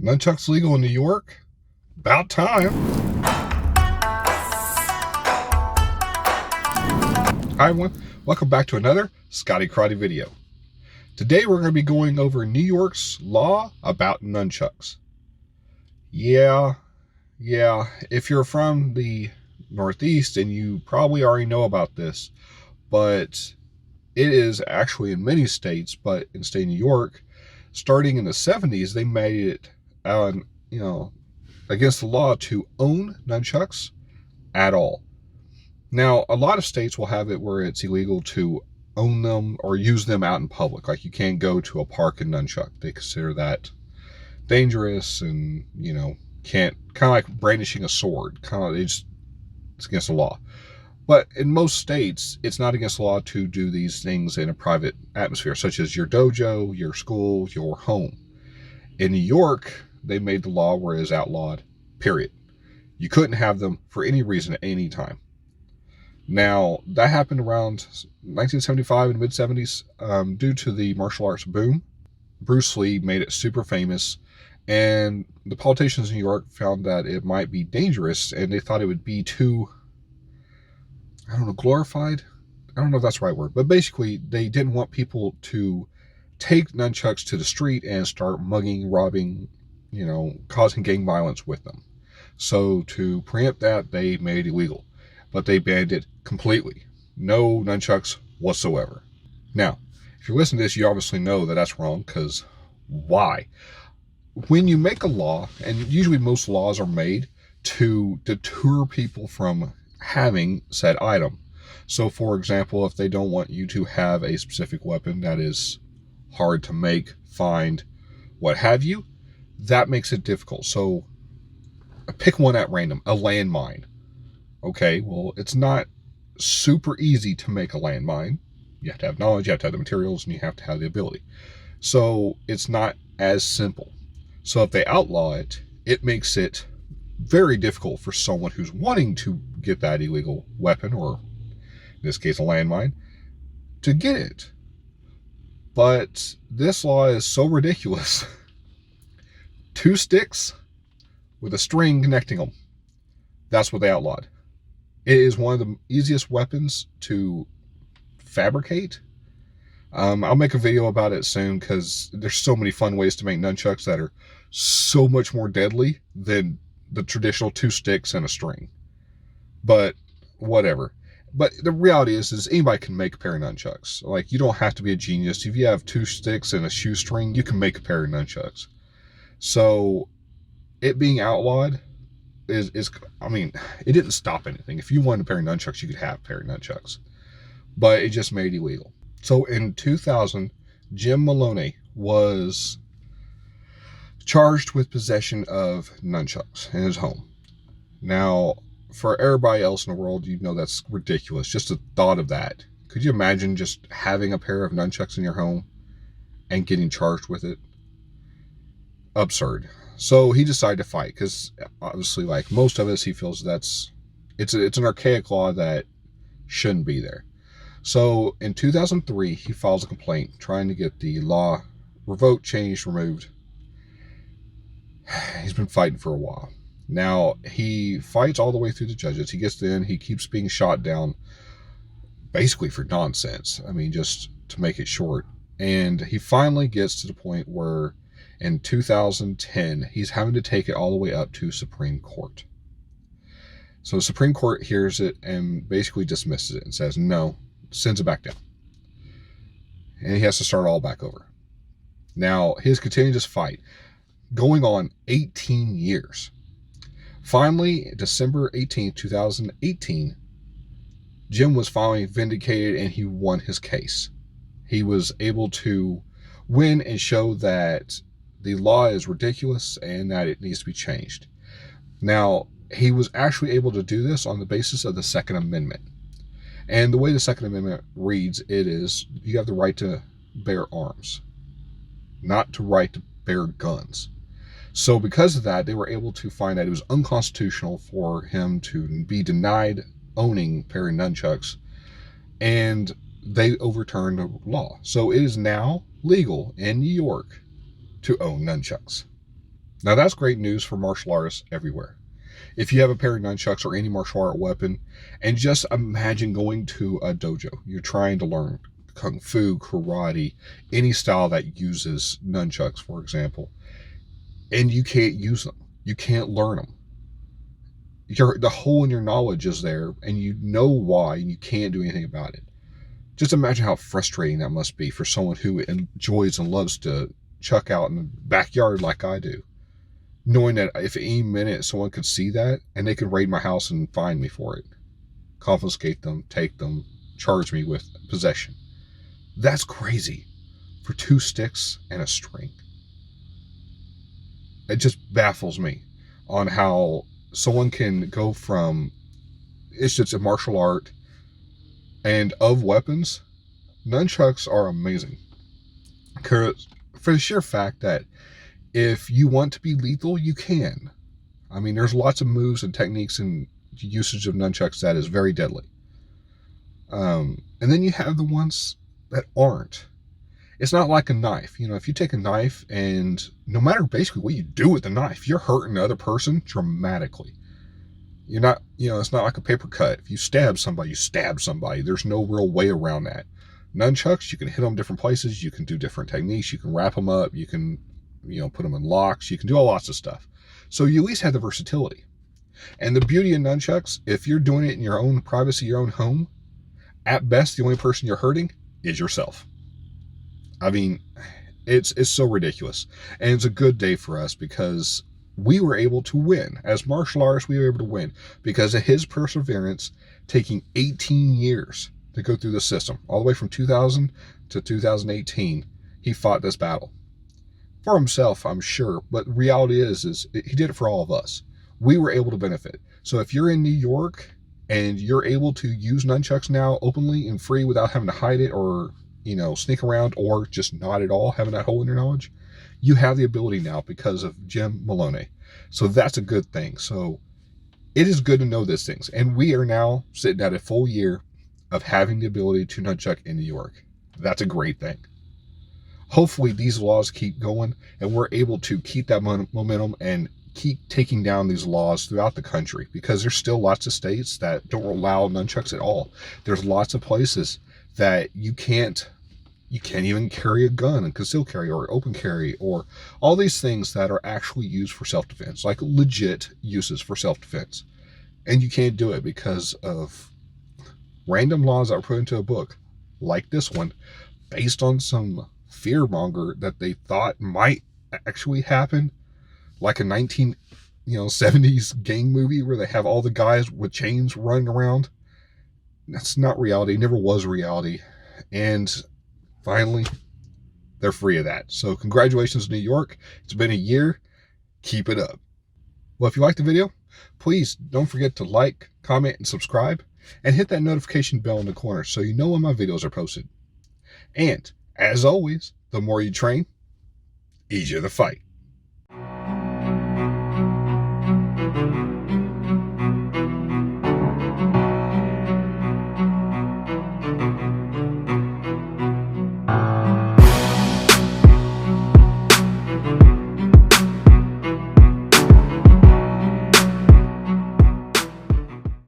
Nunchucks legal in New York? About time. Hi everyone, welcome back to another Scotty Karate video. Today we're going to be going over New York's law about nunchucks. Yeah, if you're from the Northeast, and you probably already know about this, but it is actually in many states, but in the state of New York, starting in the 70s, they made it, against the law to own nunchucks at all. Now, a lot of states will have it where it's illegal to own them or use them out in public. Like you can't go to a park and nunchuck. They consider that dangerous and, can't, kind of like brandishing a sword. It's against the law. But in most states, it's not against the law to do these things in a private atmosphere, such as your dojo, your school, your home. In New York, they made the law where it is outlawed, period. You couldn't have them for any reason at any time. Now, that happened around 1975 and mid-70s due to the martial arts boom. Bruce Lee made it super famous, and the politicians in New York found that it might be dangerous, and they thought it would be too, glorified? I don't know if that's the right word, but basically they didn't want people to take nunchucks to the street and start mugging, robbing, causing gang violence with them. So to preempt that, they made it illegal, but they banned it completely. No nunchucks whatsoever. Now, if you're listening to this, you obviously know that that's wrong, because why? When you make a law, and usually most laws are made to deter people from having said item. So for example, if they don't want you to have a specific weapon that is hard to make, find, what have you, that makes it difficult. So pick one at random, a landmine. Okay, well, it's not super easy to make a landmine. You have to have knowledge, you have to have the materials, and you have to have the ability. So it's not as simple. So if they outlaw it, it makes it very difficult for someone who's wanting to get that illegal weapon, or in this case a landmine, to get it. But this law is so ridiculous. 2 sticks with a string connecting them. That's what they outlawed. It is one of the easiest weapons to fabricate. I'll make a video about it soon, because there's so many fun ways to make nunchucks that are so much more deadly than the traditional 2 sticks and a string. But whatever. But the reality is anybody can make a pair of nunchucks. Like, you don't have to be a genius. If you have 2 sticks and a shoestring, you can make a pair of nunchucks. So it being outlawed is it didn't stop anything. If you wanted a pair of nunchucks, you could have a pair of nunchucks. But it just made it illegal. So in 2000, Jim Maloney was charged with possession of nunchucks in his home. Now, for everybody else in the world, that's ridiculous. Just the thought of that. Could you imagine just having a pair of nunchucks in your home and getting charged with it? Absurd. So he decided to fight, because obviously, like most of us, he feels it's an archaic law that shouldn't be there. So in 2003, he files a complaint trying to get the law revoked, changed, removed. He's been fighting for a while. Now, he fights all the way through the judges. He gets to the end. He keeps being shot down, basically for nonsense. Just to make it short. And he finally gets to the point where in 2010, he's having to take it all the way up to Supreme Court. So the Supreme Court hears it and basically dismisses it and says no, sends it back down. And he has to start all back over. Now, he's continuing this fight, going on 18 years. Finally, December 18th, 2018, Jim was finally vindicated and he won his case. He was able to win and show that the law is ridiculous and that it needs to be changed. Now, he was actually able to do this on the basis of the Second Amendment. And the way the Second Amendment reads, it is, you have the right to bear arms, not the right to bear guns. So because of that, they were able to find that it was unconstitutional for him to be denied owning a pair of nunchucks, and they overturned the law. So it is now legal in New York to own nunchucks. Now that's great news for martial artists everywhere. If you have a pair of nunchucks or any martial art weapon, and just imagine going to a dojo, you're trying to learn kung fu, karate, any style that uses nunchucks, for example, and you can't use them, you can't learn them. The hole in your knowledge is there, and you know why, and you can't do anything about it. Just imagine how frustrating that must be for someone who enjoys and loves to chuck out in the backyard like I do, knowing that if any minute someone could see that and they could raid my house and find me for it, confiscate them, take them, charge me with possession. That's crazy for 2 sticks and a string. It just baffles me on how someone can go from it's just a martial art and of weapons. Nunchucks are amazing for the sheer fact that if you want to be lethal, you can. I mean, there's lots of moves and techniques and usage of nunchucks that is very deadly. And then you have the ones that aren't. It's not like a knife. You know, if you take a knife and no matter basically what you do with the knife, you're hurting the other person dramatically. You're not, it's not like a paper cut. If you stab somebody, you stab somebody. There's no real way around that. Nunchucks, you can hit them different places. You can do different techniques. You can wrap them up. You can, put them in locks. You can do all lots of stuff. So you at least have the versatility. And the beauty of nunchucks, if you're doing it in your own privacy, your own home, at best, the only person you're hurting is yourself. I mean, it's so ridiculous. And it's a good day for us because we were able to win. As martial artists, we were able to win because of his perseverance, taking 18 years to go through the system. All the way from 2000 to 2018, he fought this battle. For himself, I'm sure, but the reality is he did it for all of us. We were able to benefit. So if you're in New York and you're able to use nunchucks now openly and free without having to hide it or, sneak around or just not at all having that hole in your knowledge, you have the ability now because of Jim Maloney. So that's a good thing. So it is good to know these things. And we are now sitting at a full year of having the ability to nunchuck in New York. That's a great thing. Hopefully these laws keep going and we're able to keep that momentum and keep taking down these laws throughout the country, because there's still lots of states that don't allow nunchucks at all. There's lots of places that you can't even carry a gun and concealed carry or open carry or all these things that are actually used for self-defense, like legit uses for self-defense. And you can't do it because of random laws that were put into a book like this one based on some fear-monger that they thought might actually happen, like a 1970s gang movie where they have all the guys with chains running around. That's not reality. It never was reality. And finally, they're free of that. So congratulations, New York. It's been a year. Keep it up. Well, if you liked the video, please don't forget to like, comment, and subscribe, and hit that notification bell in the corner so you know when my videos are posted. And as always, the more you train, easier the fight.